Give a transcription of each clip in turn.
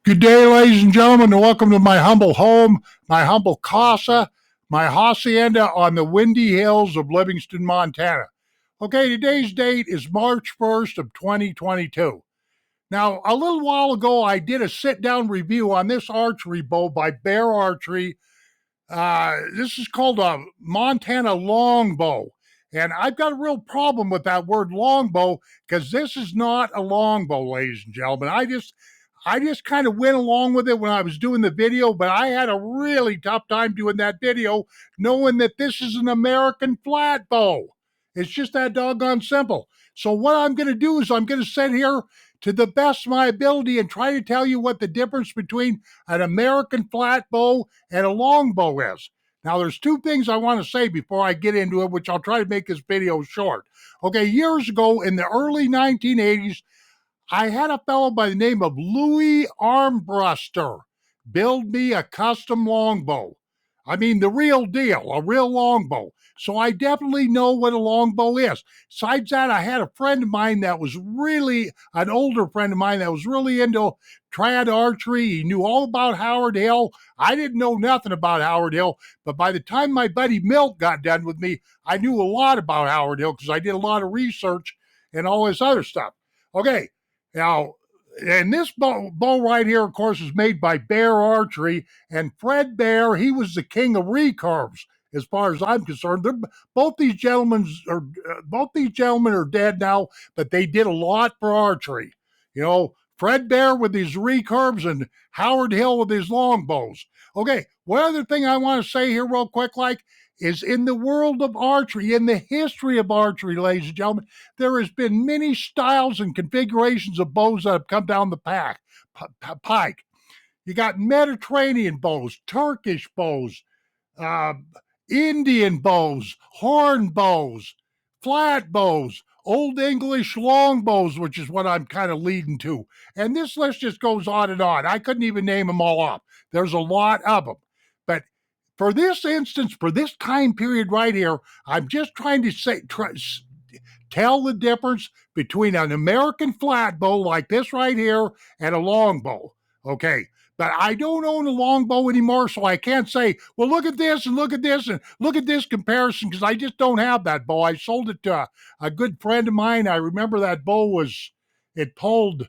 Good day, ladies and gentlemen, and welcome to my humble home, my humble casa, my hacienda on the windy hills of Livingston, Montana. Okay, today's date is March 1st of 2022. Now, a little while ago, I did a sit-down review on this archery bow by Bear Archery. This is called a Montana longbow. And I've got a real problem with that word longbow because this is not a longbow, ladies and gentlemen. I just kind of went along with it when I was doing the video, but I had a really tough time doing that video knowing that this is an American flat bow. It's just that doggone simple. So what I'm going to do is I'm going to sit here to the best of my ability and try to tell you what the difference between an American flat bow and a longbow is. Now, there's two things I want to say before I get into it, which I'll try to make this video short. Okay, years ago in the early 1980s, I had a fellow by the name of Louis Armbruster build me a custom longbow. I mean, the real deal, a real longbow. So I definitely know what a longbow is. Besides that, I had a friend of mine that was really, an older friend of mine that was really into trad archery. He knew all about Howard Hill. I didn't know nothing about Howard Hill, but by the time my buddy Milt got done with me, I knew a lot about Howard Hill because I did a lot of research and all this other stuff. Okay. Now, and this bow right here, of course, is made by Bear Archery, and Fred Bear, he was the king of recurves, as far as I'm concerned. Both these gentlemen are dead now, but they did a lot for archery. You know, Fred Bear with his recurves and Howard Hill with his longbows. Okay, one other thing I want to say here real quick, is in the world of archery, in the history of archery, ladies and gentlemen, there has been many styles and configurations of bows that have come down the pike. You got Mediterranean bows, Turkish bows, Indian bows, horn bows, flat bows, Old English longbows, which is what I'm kind of leading to. And this list just goes on and on. I couldn't even name them all off. There's a lot of them. But for this instance, for this time period right here, I'm just trying to tell the difference between an American flat bow like this right here and a longbow. Okay. But I don't own a longbow anymore, so I can't say, well, look at this and look at this and look at this comparison, because I just don't have that bow. I sold it to a good friend of mine. I remember that bow it pulled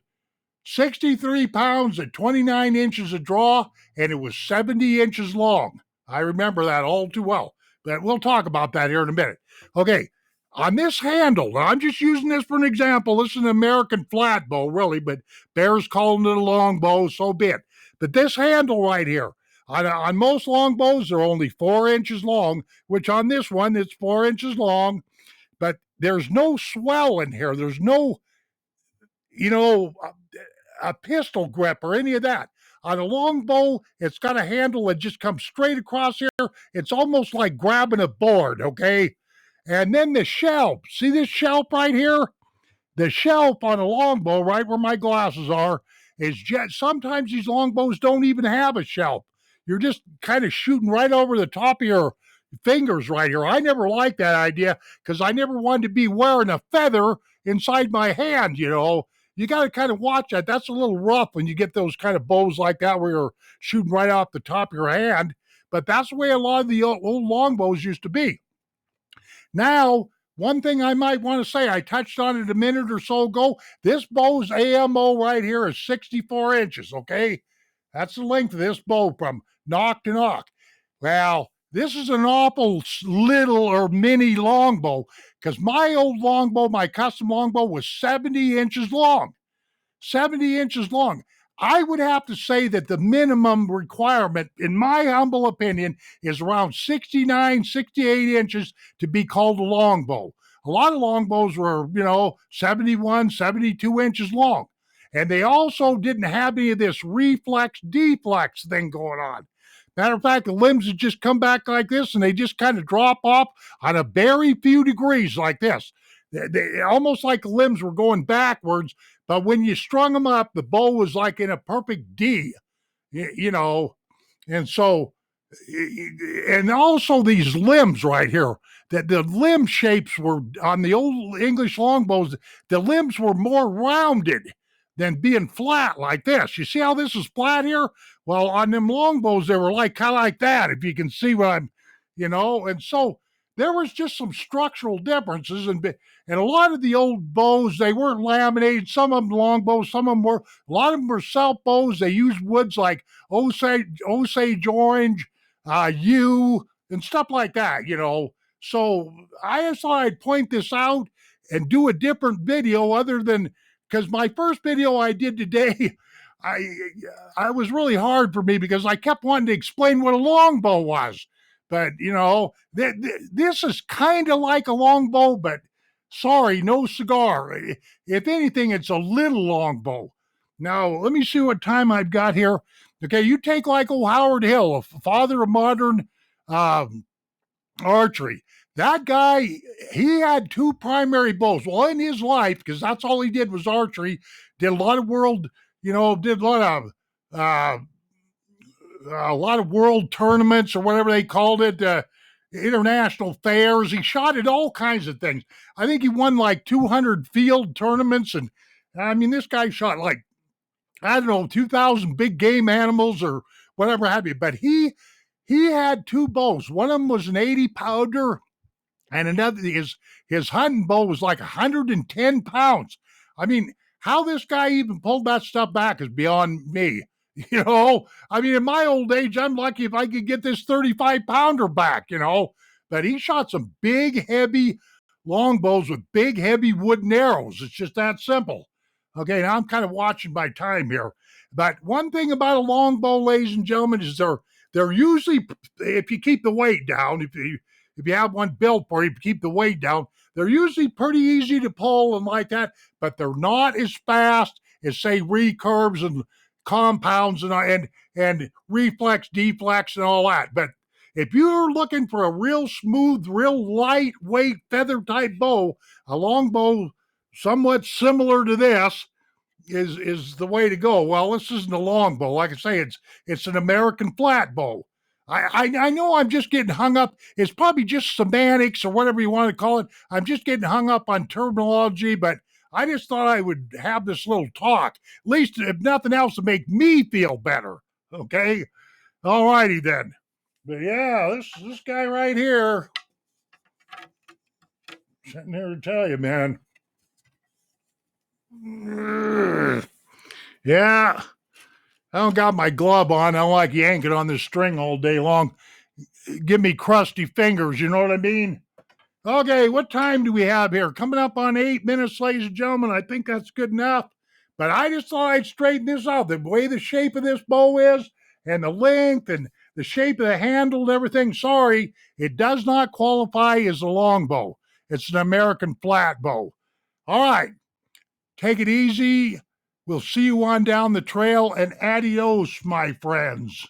63 pounds at 29 inches of draw, and it was 70 inches long. I remember that all too well. But we'll talk about that here in a minute. Okay, on this handle, I'm just using this for an example. This is an American flat bow, really, but Bear's calling it a longbow, so be it. But this handle right here, on most longbows, they're only 4 inches long, which on this one, it's 4 inches long. But there's no swell in here. There's no, a pistol grip or any of that. On a longbow, it's got a handle that just comes straight across here. It's almost like grabbing a board, okay? And then the shelf. See this shelf right here? The shelf on a longbow, right where my glasses are, is just, sometimes these longbows don't even have a shelf. You're just kind of shooting right over the top of your fingers right here. I never liked that idea because I never wanted to be wearing a feather inside my hand, You got to kind of watch that. That's a little rough when you get those kind of bows like that where you're shooting right off the top of your hand. But that's the way a lot of the old longbows used to be. Now, one thing I might want to say, I touched on it a minute or so ago. This bow's AMO right here is 64 inches, okay? That's the length of this bow from nock to nock. Well, this is an awful little or mini longbow because my old longbow, my custom longbow, was 70 inches long. 70 inches long. I would have to say that the minimum requirement, in my humble opinion, is around 69, 68 inches to be called a longbow. A lot of longbows were, 71, 72 inches long. And they also didn't have any of this reflex-deflex thing going on. Matter of fact, the limbs would just come back like this, and they just kind of drop off on a very few degrees like this. They almost like the limbs were going backwards, but when you strung them up, the bow was like in a perfect D, And so, and also these limbs right here, that the limb shapes were on the old English longbows, the limbs were more rounded than being flat like this. You see how this is flat here? Well, on them longbows, they were like kind of like that, if you can see what I'm, and so there was just some structural differences. And a lot of the old bows, they weren't laminated. Some of them longbows, some of them were, a lot of them were self bows. They used woods like Osage orange, yew, and stuff like that. So I just thought I'd point this out and do a different video other than, because my first video I did today, I was really hard for me because I kept wanting to explain what a longbow was. But, this is kind of like a longbow, but sorry, no cigar. If anything, it's a little longbow. Now, let me see what time I've got here. Okay, you take like old Howard Hill, a father of modern archery. That guy, he had two primary bows. Well, in his life, because that's all he did was archery, did a lot of a lot of world tournaments or whatever they called it, international fairs. He shot at all kinds of things. I think he won like 200 field tournaments. And I mean, this guy shot like, I don't know, 2,000 big game animals or whatever have you. But he had two bows. One of them was an 80 pounder, and another, his hunting bow was like 110 pounds. I mean, how this guy even pulled that stuff back is beyond me. I mean, in my old age, I'm lucky if I could get this 35 pounder back, but he shot some big, heavy longbows with big, heavy wooden arrows. It's just that simple. Okay, now I'm kind of watching my time here. But one thing about a longbow, ladies and gentlemen, is they're usually, if you keep the weight down, if you have one built for you, keep the weight down, they're usually pretty easy to pull and like that, but they're not as fast as, say, recurves and compounds and reflex, deflex, and all that. But if you're looking for a real smooth, real lightweight feather type bow, a longbow somewhat similar to this is the way to go. Well, this isn't a longbow. Like I say, it's an American flat bow. I know I'm just getting hung up. It's probably just semantics or whatever you want to call it. I'm just getting hung up on terminology, but I just thought I would have this little talk, at least if nothing else, to make me feel better. Okay? All righty then. But yeah, this guy right here, sitting here to tell you, man. Yeah, I don't got my glove on. I don't like yanking on this string all day long. Give me crusty fingers, you know what I mean? Okay, what time do we have here? Coming up on 8 minutes, ladies and gentlemen. I think that's good enough. But I just thought I'd straighten this out. The way the shape of this bow is, and the length, and the shape of the handle and everything. Sorry, it does not qualify as a longbow. It's an American flat bow. All right, take it easy. We'll see you on down the trail, and adios, my friends.